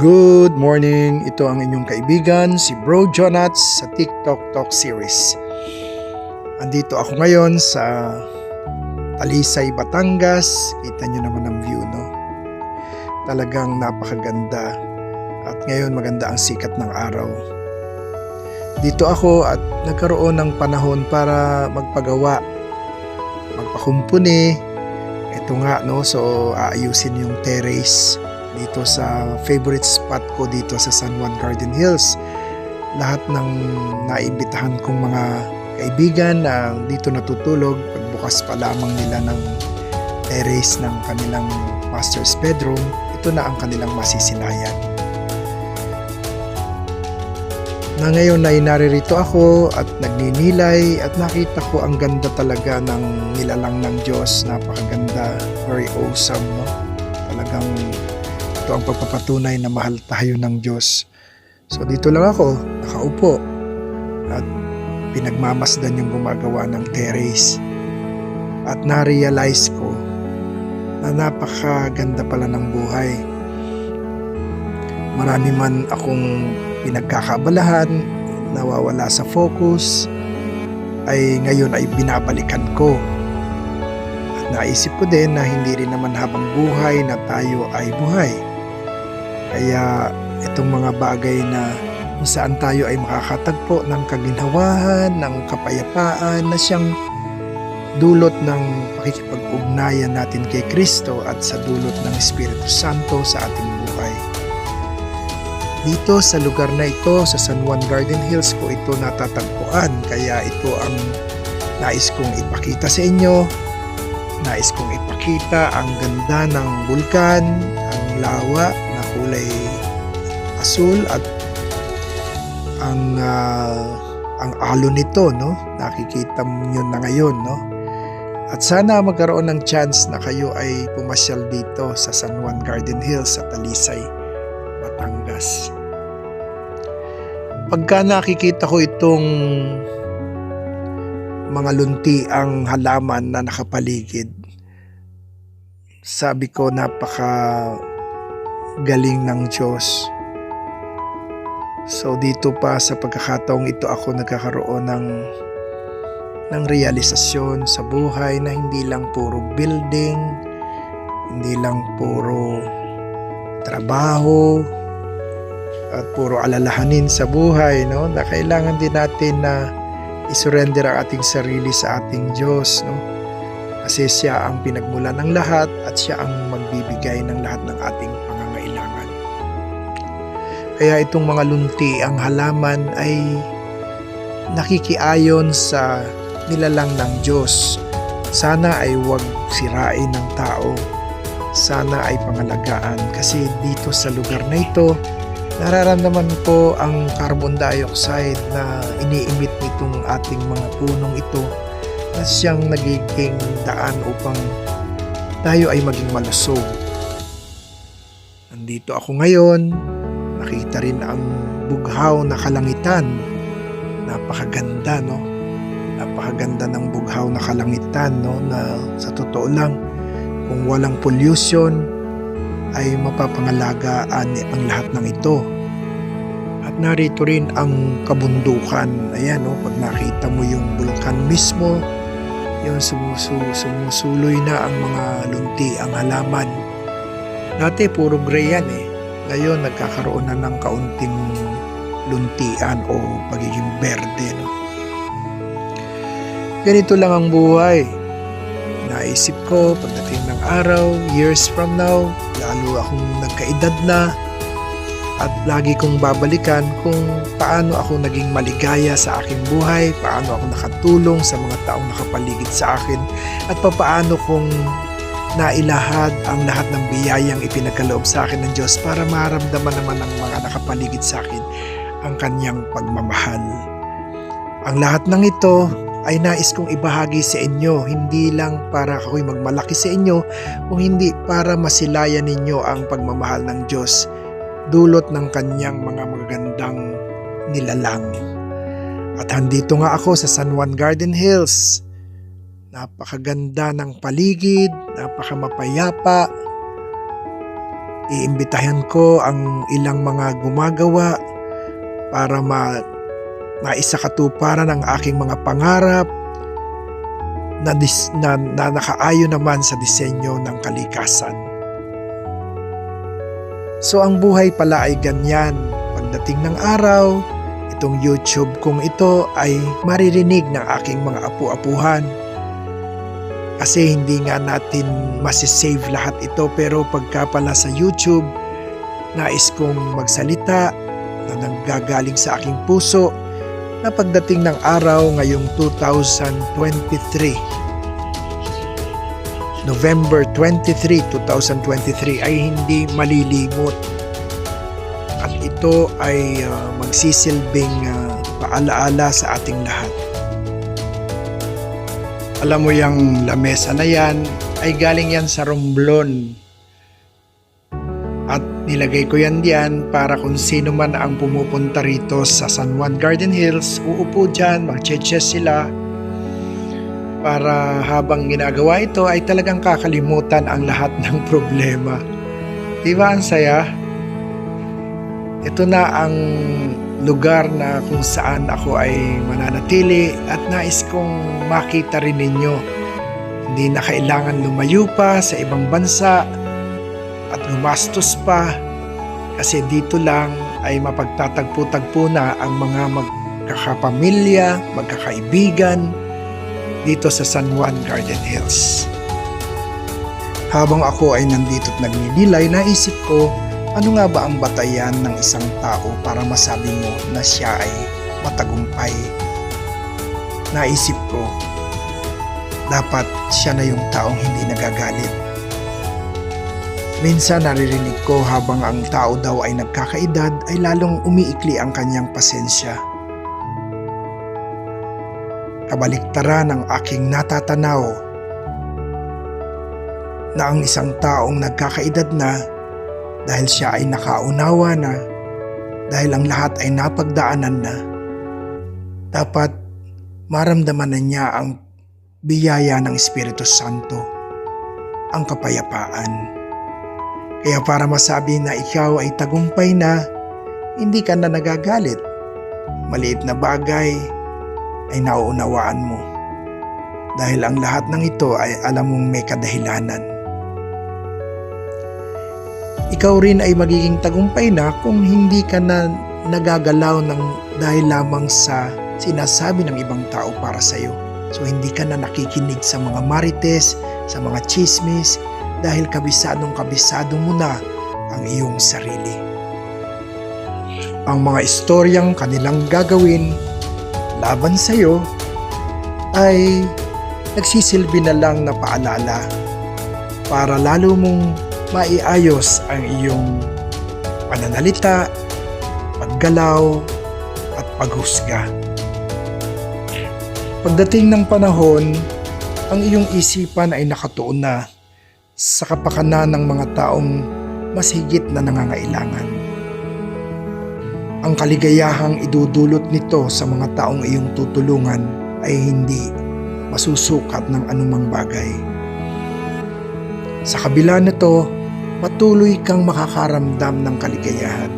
Good morning! Ito ang inyong kaibigan, si Bro Jonats sa TikTok Talk Series. Andito ako ngayon sa Talisay, Batangas. Kita nyo naman ang view, no? Talagang napakaganda. At ngayon maganda ang sikat ng araw. Dito ako at nagkaroon ng panahon para magpagawa, magpakumpuni. Ito nga, no? So aayusin yung terrace dito sa favorite spot ko dito sa San Juan Garden Hills. Lahat ng naimbitahan kong mga kaibigan na dito natutulog, pagbukas pa lamang nila ng terrace ng kanilang master's bedroom, ito na ang kanilang masisilayan. Na ngayon ay naririto ako at nagninilay at nakita ko ang ganda talaga ng nilalang ng Diyos. Napakaganda, very awesome, no? Talagang ito ang pagpapatunay na mahal tayo ng Diyos. So dito lang ako, nakaupo at pinagmamasdan yung gumagawa ng terrace. At na-realize ko na napakaganda pala ng buhay. Marami man akong pinagkakaabalahan, nawawala sa focus, ay ngayon ay binabalikan ko. At naisip ko din na hindi rin naman habang buhay na tayo ay buhay. Kaya itong mga bagay na kung saan tayo ay makakatagpo ng kaginhawahan, ng kapayapaan na siyang dulot ng pakikipag-ugnayan natin kay Kristo at sa dulot ng Espiritu Santo sa ating buhay. Dito sa lugar na ito, sa San Juan Garden Hills ko ito natatagpuan. Kaya ito ang nais kong ipakita sa inyo. Nais kong ipakita ang ganda ng bulkan, ang lawa na kulay asul at ang alon nito, no? Nakikita niyo na ngayon, no? At sana magkaroon ng chance na kayo ay pumasyal dito sa San Juan Garden Hills sa Talisay, Batangas. Pagka nakikita ko itong mga luntiang halaman na nakapaligid, sabi ko napaka galing ng Diyos. So dito pa sa pagkakataong ito ako nagkakaroon ng realisasyon sa buhay na hindi lang puro building, hindi lang puro trabaho at puro alalahanin sa buhay, no? Na kailangan din natin na isurrender ang ating sarili sa ating Diyos, no? Kasi siya ang pinagmulan ng lahat at siya ang magbibigay ng lahat ng ating pangangailangan. Kaya itong mga lunti, ang halaman ay nakikiayon sa nilalang ng Diyos. Sana ay huwag sirain ng tao. Sana ay pangalagaan. Kasi dito sa lugar na ito, nararamdaman ko ang carbon dioxide na iniimit nitong ating mga punong ito na siyang nagiging daan upang tayo ay maging malusog. Nandito ako ngayon, nakita rin ang bughaw na kalangitan. Napakaganda, no? Napakaganda ng bughaw na kalangitan, no? Na sa totoo lang, kung walang pollution, ay mapapangalagaan ang lahat ng ito. At narito rin ang kabundukan. Ayan, no? Pag nakita mo yung bulkan mismo, yung sumusuloy na ang mga lunti, ang halaman. Dati puro gray yan eh. Ngayon nagkakaroon na ng kaunting luntian o pagiging berde, no? Ganito lang ang buhay. Naisip ko pagdating ng araw, years from now, lalo akong nagkaedad na at lagi kong babalikan kung paano ako naging maligaya sa aking buhay, paano ako nakatulong sa mga taong nakapaligid sa akin, at paano kong nailahad ang lahat ng biyayang ipinagkaloob sa akin ng Diyos para maramdaman naman ng mga nakapaligid sa akin ang kanyang pagmamahal. Ang lahat ng ito ay nais kong ibahagi sa inyo, hindi lang para ako'y magmalaki sa inyo, kung hindi para masilayan ninyo ang pagmamahal ng Diyos dulot ng kanyang mga magagandang nilalang. At andito nga ako sa San Juan Garden Hills. Napakaganda ng paligid, napakamapayapa, Iimbitahan ko ang ilang mga gumagawa para maisakatuparan ang aking mga pangarap na nakaayon naman sa disenyo ng kalikasan. So ang buhay pala ay ganyan. Pagdating ng araw, itong YouTube kong ito ay maririnig ng aking mga apu-apuhan. Kasi hindi nga natin masisave lahat ito, pero pagka pala sa YouTube, nais kong magsalita na nanggagaling sa aking puso na pagdating ng araw ngayong 2023, November 23, 2023 ay hindi malilimot. At ito ay magsisilbing paalaala sa ating lahat. Alam mo yung lamesa na yan ay galing yan sa Romblon. At nilagay ko yan diyan para kung sino man ang pumupunta rito sa San Juan Garden Hills, uupo dyan, mag-chess sila. Para habang ginagawa ito ay talagang kakalimutan ang lahat ng problema. Diba ang saya? Ito na ang lugar na kung saan ako ay mananatili at nais kong makita rin ninyo. Hindi na kailangan lumayo pa sa ibang bansa at gumastos pa, kasi dito lang ay mapagtatagpo-tagpo na ang mga magkakapamilya, magkakaibigan dito sa San Juan Garden Hills. Habang ako ay nandito at nagninilay, naisip ko, ano nga ba ang batayan ng isang tao para masabi mo na siya ay matagumpay? Naisip ko, dapat siya na yung taong hindi nagagalit. Minsan naririnig ko habang ang tao daw ay nagkakaedad ay lalong umiikli ang kanyang pasensya. Kabaliktaran ang aking natatanaw na ang isang taong nagkakaedad na, dahil siya ay nakaunawa na, dahil ang lahat ay napagdaanan na, dapat maramdaman na niya ang biyaya ng Espiritu Santo, ang kapayapaan. Kaya para masabi na ikaw ay tagumpay na, hindi ka na nagagalit. Maliit na bagay ay nauunawaan mo. Dahil ang lahat ng ito ay alam mong may kadahilanan. Ikaw rin ay magiging tagumpay na kung hindi ka na nagagalaw dahil lamang sa sinasabi ng ibang tao para sa iyo. So hindi ka na nakikinig sa mga marites, sa mga chismis, dahil kabisado mo na ang iyong sarili. Ang mga istoryang kanilang gagawin laban sa iyo ay nagsisilbi na lang na paalala para lalo mong maiayos ang iyong pananalita, paggalaw at paghusga. Pagdating ng panahon, ang iyong isipan ay nakatuon na sa kapakanan ng mga taong mas higit na nangangailangan. Ang kaligayahang idudulot nito sa mga taong iyong tutulungan ay hindi masusukat ng anumang bagay. Sa kabila nito, patuloy kang makakaramdam ng kaligayahan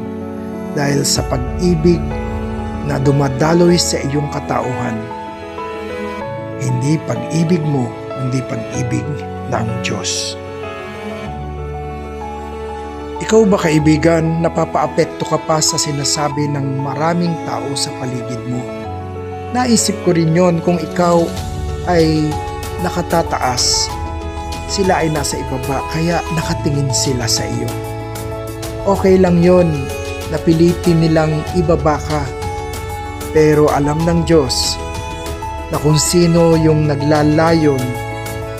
dahil sa pag-ibig na dumadaloy sa iyong katauhan. Hindi pag-ibig mo, hindi pag-ibig ng Diyos. Ikaw ba, kaibigan, napapaapekto ka pa sa sinasabi ng maraming tao sa paligid mo? Naisip ko rin yon, kung ikaw ay nakatataas, sila ay nasa ibaba, kaya nakatingin sila sa iyo. Okay lang yon, napilitin nilang ibaba ka. Pero alam ng Diyos na kung sino yung naglalayon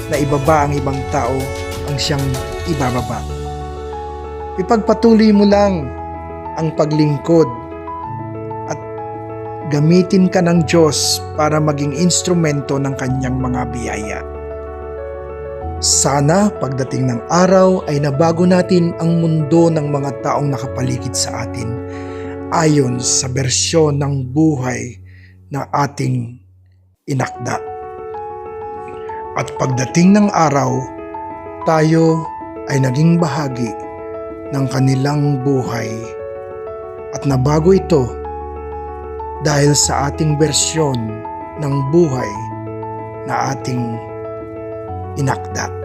na ibaba ang ibang tao, ang siyang ibababa. Ipagpatuloy mo lang ang paglingkod at gamitin ka ng Diyos para maging instrumento ng kanyang mga biyaya. Sana pagdating ng araw ay nabago natin ang mundo ng mga taong nakapaligid sa atin ayon sa bersyon ng buhay na ating inakda. At pagdating ng araw, tayo ay naging bahagi ng kanilang buhay. At nabago ito dahil sa ating bersyon ng buhay na ating inakda.